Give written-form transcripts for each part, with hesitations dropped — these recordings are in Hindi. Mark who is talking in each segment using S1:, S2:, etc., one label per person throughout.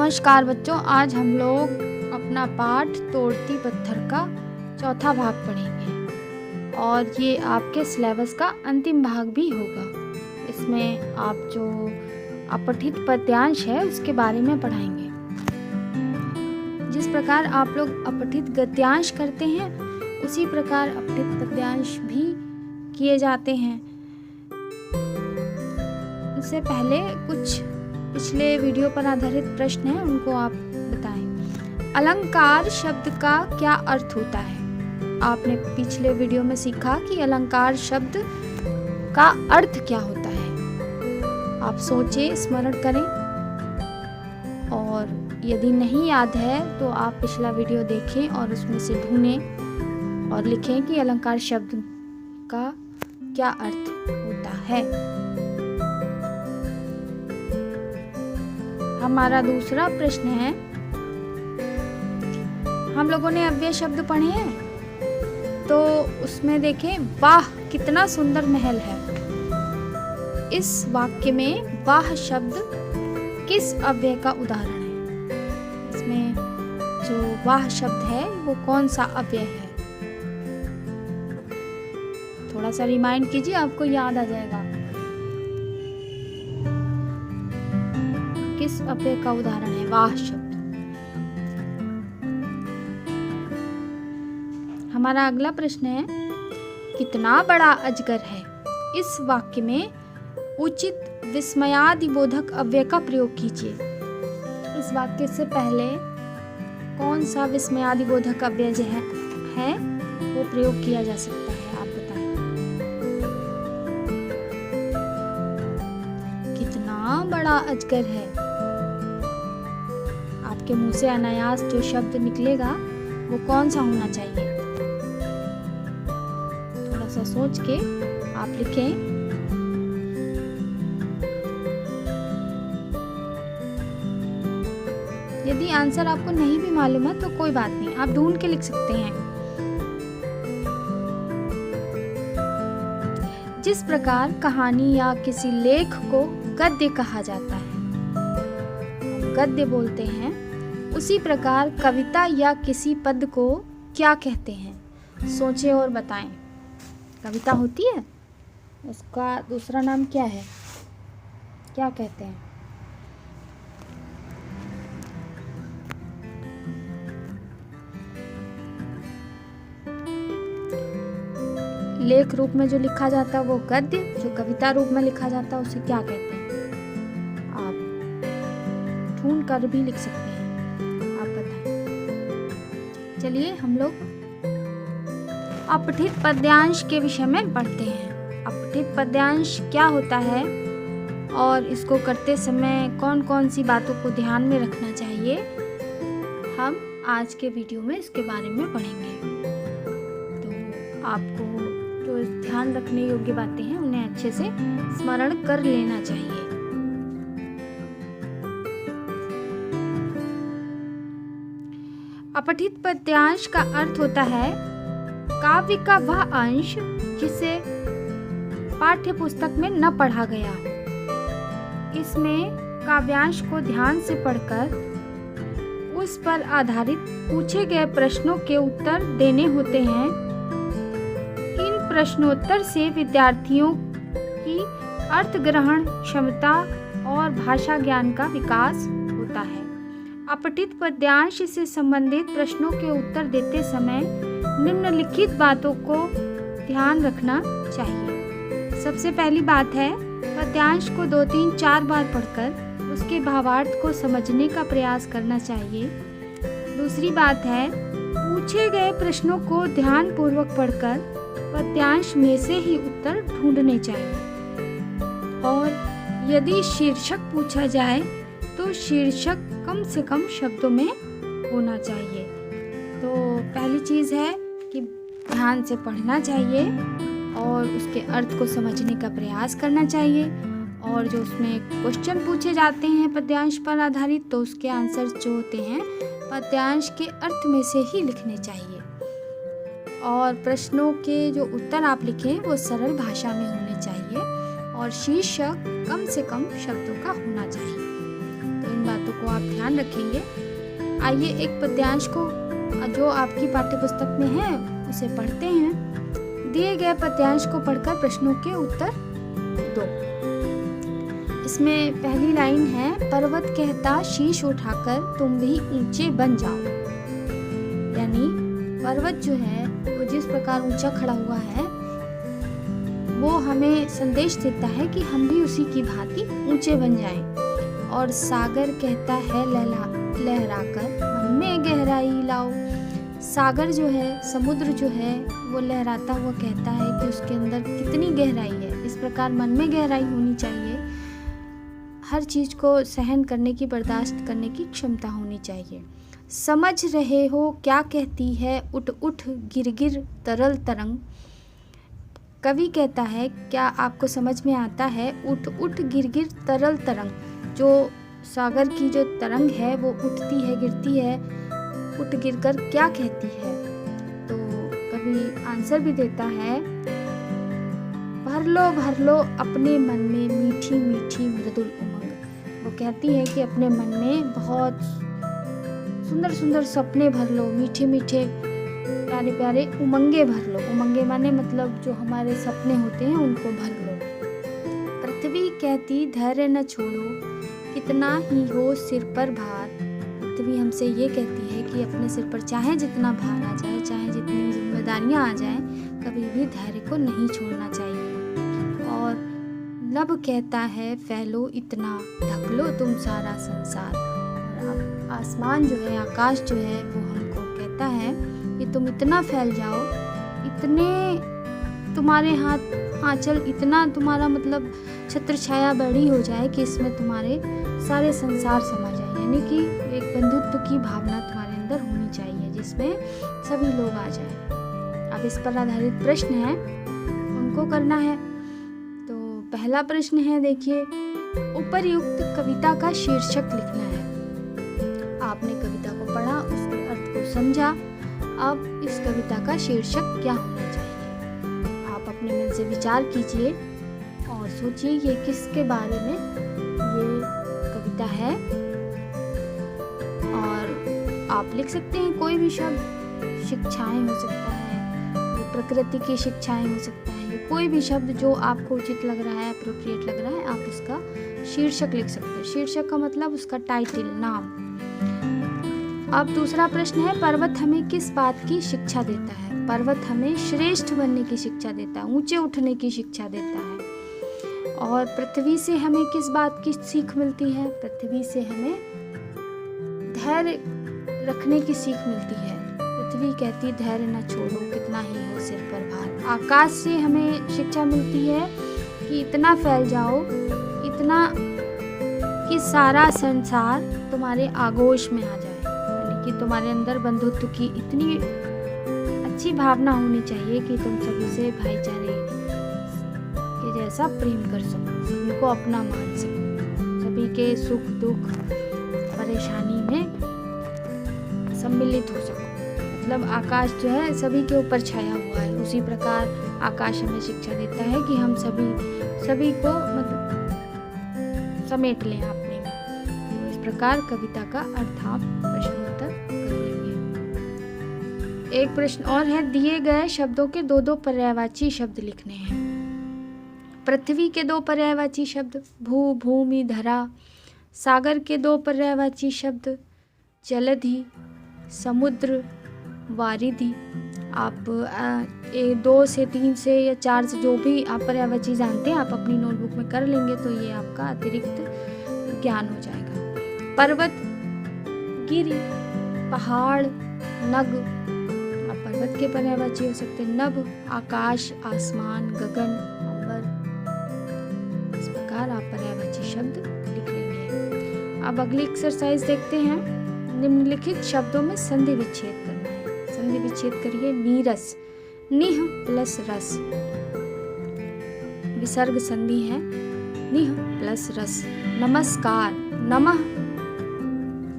S1: नमस्कार बच्चों, आज हम लोग अपना पाठ तोड़ती पत्थर का चौथा भाग पढ़ेंगे और ये आपके सिलेबस का अंतिम भाग भी होगा। इसमें आप जो अपठित पद्यांश है उसके बारे में पढ़ाएंगे। जिस प्रकार आप लोग अपठित गद्यांश करते हैं उसी प्रकार अपठित पद्यांश भी किए जाते हैं। इससे पहले कुछ पिछले वीडियो पर आधारित प्रश्न हैं, उनको आप बताएं। अलंकार शब्द का क्या अर्थ होता है? आपने पिछले वीडियो में सीखा कि अलंकार शब्द का अर्थ क्या होता है। आप सोचें, स्मरण करें और यदि नहीं याद है तो आप पिछला वीडियो देखें और उसमें से ढूंढें और लिखें कि अलंकार शब्द का क्या अर्थ होता है। हमारा दूसरा प्रश्न है, हम लोगों ने अव्यय शब्द पढ़े हैं तो उसमें देखें, वाह कितना सुंदर महल है। इस वाक्य में वाह शब्द किस अव्यय का उदाहरण है? इसमें जो वाह शब्द है वो कौन सा अव्यय है? थोड़ा सा रिमाइंड कीजिए, आपको याद आ जाएगा। किस अव्यय का उदाहरण है वाह शब्द? हमारा अगला प्रश्न है, कितना बड़ा अजगर है। इस वाक्य में उचित विस्मयादिबोधक अव्यय का प्रयोग कीजिए। इस वाक्य से पहले कौन सा विस्मयादिबोधक अव्यय जो है वो प्रयोग किया जा सकता है, आप बताएं। कितना बड़ा अजगर है, आपके मुंह से अनायास जो शब्द निकलेगा वो कौन सा होना चाहिए? थोड़ा सा सोच के आप लिखें। यदि आंसर आपको नहीं भी मालूम है तो कोई बात नहीं, आप ढूंढ के लिख सकते हैं। जिस प्रकार कहानी या किसी लेख को गद्य कहा जाता है, हम गद्य बोलते हैं, उसी प्रकार कविता या किसी पद को क्या कहते हैं? सोचें और बताएं। कविता होती है, उसका दूसरा नाम क्या है? क्या कहते हैं? लेख रूप में जो लिखा जाता है वो गद्य, जो कविता रूप में लिखा जाता है उसे क्या कहते हैं? आप ढूंढ कर भी लिख सकते हैं, आप बताएं। चलिए हम लोग अपठित पद्यांश के विषय में पढ़ते हैं। अपठित पद्यांश क्या होता है और इसको करते समय कौन कौन सी बातों को ध्यान में रखना चाहिए, हम आज के वीडियो में इसके बारे में पढ़ेंगे। तो आपको जो ध्यान रखने योग्य बातें हैं उन्हें अच्छे से स्मरण कर लेना चाहिए। अपठित पद्यांश का अर्थ होता है काव्य का वह अंश जिसे पाठ्य पुस्तक में न पढ़ा गया हो। इसमें काव्यांश को ध्यान से पढ़कर उस पर आधारित पूछे गए प्रश्नों के उत्तर देने होते हैं। इन प्रश्नोत्तर से विद्यार्थियों की अर्थ ग्रहण क्षमता और भाषा ज्ञान का विकास होता है। अपठित पद्यांश से संबंधित प्रश्नों के उत्तर देते समय निम्नलिखित बातों को ध्यान रखना चाहिए। सबसे पहली बात है, पद्यांश को 2, 3, 4 बार पढ़कर उसके भावार्थ को समझने का प्रयास करना चाहिए। दूसरी बात है, पूछे गए प्रश्नों को ध्यान पूर्वक पढ़कर पद्यांश में से ही उत्तर ढूंढने चाहिए। और यदि शीर्षक पूछा जाए तो शीर्षक कम से कम शब्दों में होना चाहिए। तो पहली चीज़ है कि ध्यान से पढ़ना चाहिए और उसके अर्थ को समझने का प्रयास करना चाहिए। और जो उसमें क्वेश्चन पूछे जाते हैं पद्यांश पर आधारित, तो उसके आंसर जो होते हैं पद्यांश के अर्थ में से ही लिखने चाहिए। और प्रश्नों के जो उत्तर आप लिखें वो सरल भाषा में होने चाहिए और शीर्षक कम से कम शब्दों का होना चाहिए। तो इन बातों को आप ध्यान रखेंगे। आइए एक पद्यांश को जो आपकी पाठ्य पुस्तक में है उसे पढ़ते हैं। दिए गए पद्यांश को पढ़कर प्रश्नों के उत्तर दो। इसमें पहली लाइन है, पर्वत कहता शीश उठाकर तुम भी ऊंचे बन जाओ। यानी पर्वत जो है वो जिस प्रकार ऊंचा खड़ा हुआ है वो हमें संदेश देता है कि हम भी उसी की भांति ऊंचे बन जाएं। और सागर कहता है लहराकर मन में गहराई लाओ। सागर जो है, समुद्र जो है, वो लहराता हुआ कहता है कि उसके अंदर कितनी गहराई है। इस प्रकार मन में गहराई होनी चाहिए। हर चीज को सहन करने की, बर्दाश्त करने की क्षमता होनी चाहिए। समझ रहे हो क्या कहती है उठ उठ गिर गिर तरल तरंग। कवि कहता है, क्या आपको समझ में आता है उठ उठ गिर गिर तरल तरंग। जो सागर की जो तरंग है वो उठती है, गिरती है, उठ गिर कर क्या कहती है। तो कवि आंसर भी देता है, भर लो अपने मन में मीठी मीठी मृदुल उमंग। वो कहती है कि अपने मन में बहुत सुंदर सुंदर सपने भर लो, मीठे मीठे प्यारे प्यारे उमंगे भर लो। उमंगे माने मतलब जो हमारे सपने होते हैं उनको भर लो। पृथ्वी कहती धैर्य न छोड़ो, कितना ही हो सिर पर भार। पृथ्वी हमसे ये कहती है कि अपने सिर पर चाहे जितना भार आ जाए, चाहे जितनी जिम्मेदारियां आ जाएं, कभी भी धैर्य को नहीं छोड़ना चाहिए। और लब कहता है फैलो इतना, ढक लो तुम सारा संसार। और आसमान जो है, आकाश जो है, वो हमको कहता है कि तुम इतना फैल जाओ, इतने तुम्हारे हाथ आंचल, इतना तुम्हारा मतलब छत्र छाया बड़ी हो जाए कि इसमें तुम्हारे सारे संसार समा जाए। यानी कि एक बंधुत्व की भावना तुम्हारे अंदर होनी चाहिए जिसमें सभी लोग आ जाएं। अब इस पर आधारित प्रश्न है, उनको करना है। तो पहला प्रश्न है, देखिए, उपर्युक्त कविता का शीर्षक लिखना है। आपने कविता को पढ़ा, उसके अर्थ को समझा, अब इस कविता का शीर्षक क्या होना चाहिए। आप अपने मन से विचार कीजिए और सोचिए ये किसके बारे में ये कविता है। और आप लिख सकते हैं कोई भी शब्द, शिक्षाएं हो सकता है, ये प्रकृति की शिक्षाएं हो सकता है, ये कोई भी शब्द जो आपको उचित लग रहा है, अप्रोप्रिएट लग रहा है, आप उसका शीर्षक लिख सकते हैं। शीर्षक का मतलब उसका टाइटल, नाम। अब दूसरा प्रश्न है, पर्वत हमें किस बात की शिक्षा देता है। पर्वत हमें श्रेष्ठ बनने की शिक्षा देता है, ऊंचे उठने की शिक्षा देता है। और पृथ्वी से हमें किस बात की सीख मिलती है। पृथ्वी से हमें धैर्य रखने की सीख मिलती है। पृथ्वी कहती धैर्य न छोड़ो, कितना ही हो सिर पर भार। आकाश से हमें शिक्षा मिलती है कि इतना फैल जाओ, इतना कि सारा संसार तुम्हारे आगोश में आ जाए। यानी कि तुम्हारे अंदर बंधुत्व की इतनी अच्छी भावना होनी चाहिए कि तुम सभी से भाईचारे के जैसा प्रेम कर सको, सभी को अपना मान सको, सभी के सुख दुख परेशानी में सम्मिलित हो सको। मतलब आकाश जो है सभी के ऊपर छाया हुआ है, उसी प्रकार आकाश हमें शिक्षा देता है कि हम सभी को मतलब समेट लें अपने में। तो इस प्रकार कविता का अर्थ आप प्रश्नोत्तर कर लेंगे। एक प्रश्न और है, दिए गए शब्दों के दो पर्यायवाची शब्द लिखने हैं। पृथ्वी के 2 पर्यायवाची शब्द भू, भूमि, धरा। सागर के 2 पर्यायवाची शब्द जलधि, समुद्र, वारिधि। आप 2 से 3 से या 4 से जो भी आप पर्यायवाची जानते हैं आप अपनी नोटबुक में कर लेंगे तो ये आपका अतिरिक्त ज्ञान हो जाएगा। पर्वत, गिरि, पहाड़, नग। आप पर्वत के पर्यायवाची हो सकते हैं नभ, आकाश, आसमान, गगन, अंबर। इस प्रकार आप पर्यायवाची शब्द लिख लेंगे। अब अगली एक्सरसाइज देखते हैं। निम्नलिखित शब्दों में संधि विच्छेद करना है। संधि विच्छेद करिए। नीरस, निह प्लस रस। विसर्ग संधि है, निह प्लस रस। नमस्कार, नमः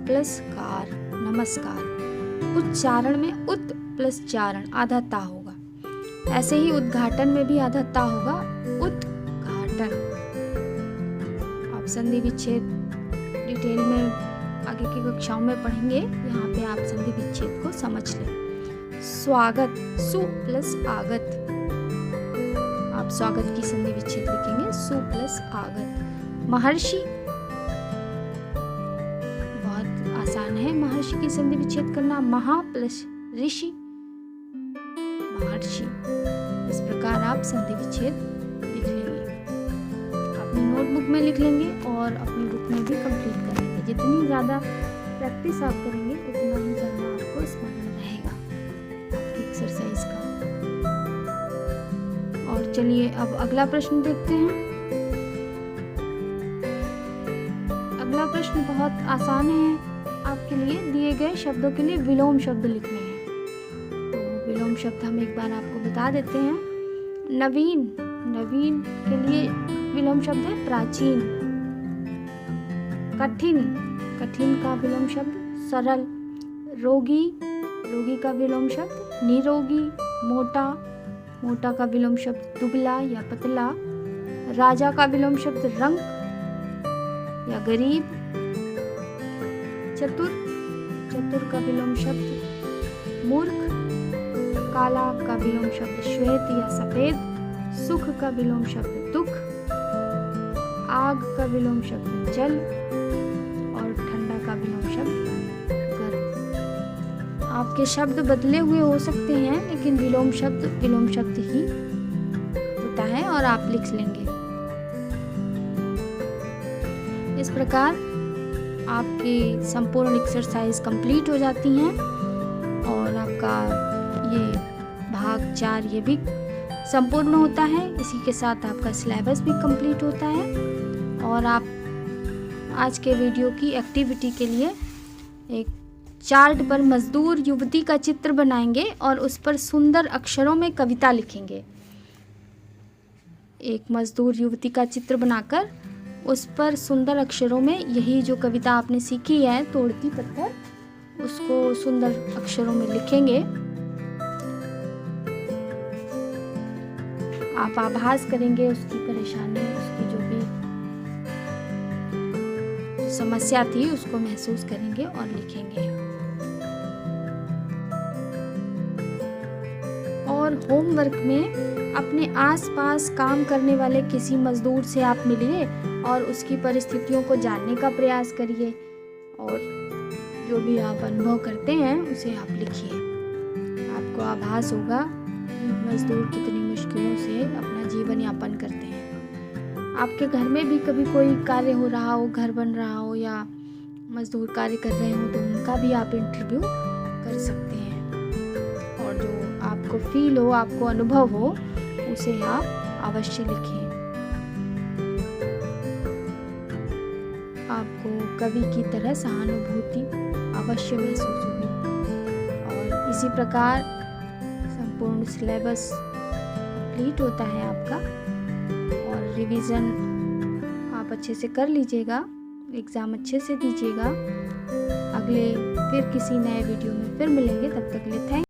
S1: प्लस कार, नमस्कार। उच्चारण में उत प्लस चारण, आधा ता होगा। ऐसे ही उद्घाटन में भी आधा ता होगा, उद्घाटन। आप संधि विच्छेद डिटेल में आगे की कक्षाओं में पढ़ेंगे। यहाँ पे आप संधि विच्छेद को समझ लें। स्वागत, सु प्लस आगत, आप स्वागत की संधि विच्छेद लिखेंगे सु प्लस आगत। महर्षि, बहुत आसान है महर्षि की संधि विच्छेद करना, महा प्लस ऋषि, महर्षि। इस प्रकार आप संधि विच्छेद लिख लेंगे, अपनी नोटबुक में लिख लेंगे और अपनी बुक में भी कंप्लीट कर लेंगे। जितनी ज़्यादा प्रैक्टिस आप करेंगे उतना ही ज़्यादा आपको स्मरण रहेगा आपकी एक्सरसाइज का। और चलिए अब अगला प्रश्न देखते हैं। अगला प्रश्न बहुत आसान है आपके लिए। दिए गए शब्दों के लिए विलोम शब्द लिखने हैं। तो विलोम शब्द हम एक बार आपको बता देते हैं। नवीन, नवीन के लिए विलोम शब्द है प्राचीन। कठिन, कठिन का विलोम शब्द सरल। रोगी, रोगी का विलोम शब्द निरोगी। मोटा, मोटा का विलोम शब्द दुबला या पतला। राजा का विलोम शब्द रंक या गरीब। चतुर, चतुर का विलोम शब्द मूर्ख। काला का विलोम शब्द श्वेत या सफेद। सुख का विलोम शब्द दुख। आग का विलोम शब्द जल और ठंडा का विलोम शब्द गर्म। आपके शब्द बदले हुए हो सकते हैं लेकिन विलोम शब्द ही होता है और आप लिख लेंगे। इस प्रकार आपकी संपूर्ण एक्सरसाइज कंप्लीट हो जाती हैं और आपका ये भाग 4 ये भी संपूर्ण होता है। इसी के साथ आपका सिलेबस भी कंप्लीट होता है और आप आज के वीडियो की एक्टिविटी के लिए एक चार्ट पर मजदूर युवती का चित्र बनाएंगे और उस पर सुंदर अक्षरों में कविता लिखेंगे। एक मजदूर युवती का चित्र बनाकर उस पर सुंदर अक्षरों में यही जो कविता आपने सीखी है तोड़ती पत्थर, उसको सुंदर अक्षरों में लिखेंगे। आप आभास करेंगे उसकी परेशानी, उसकी जो भी समस्या थी उसको महसूस करेंगे और लिखेंगे। और होमवर्क में अपने आसपास काम करने वाले किसी मजदूर से आप मिलिए और उसकी परिस्थितियों को जानने का प्रयास करिए और जो भी आप अनुभव करते हैं उसे आप लिखिए। आपको आभास होगा कि मजदूर कितनी मुश्किलों से अपना जीवन यापन करते हैं। आपके घर में भी कभी कोई कार्य हो रहा हो, घर बन रहा हो या मजदूर कार्य कर रहे हो तो उनका भी आप इंटरव्यू कर सकते हैं और जो आपको फील हो, आपको अनुभव हो उसे आप अवश्य लिखें। आपको कवि की तरह सहानुभूति अवश्य महसूस होगी और इसी प्रकार संपूर्ण सिलेबस कंप्लीट होता है आपका और रिवीजन आप अच्छे से कर लीजिएगा, एग्ज़ाम अच्छे से दीजिएगा। अगले फिर किसी नए वीडियो में फिर मिलेंगे, तब तक के लिए थैंक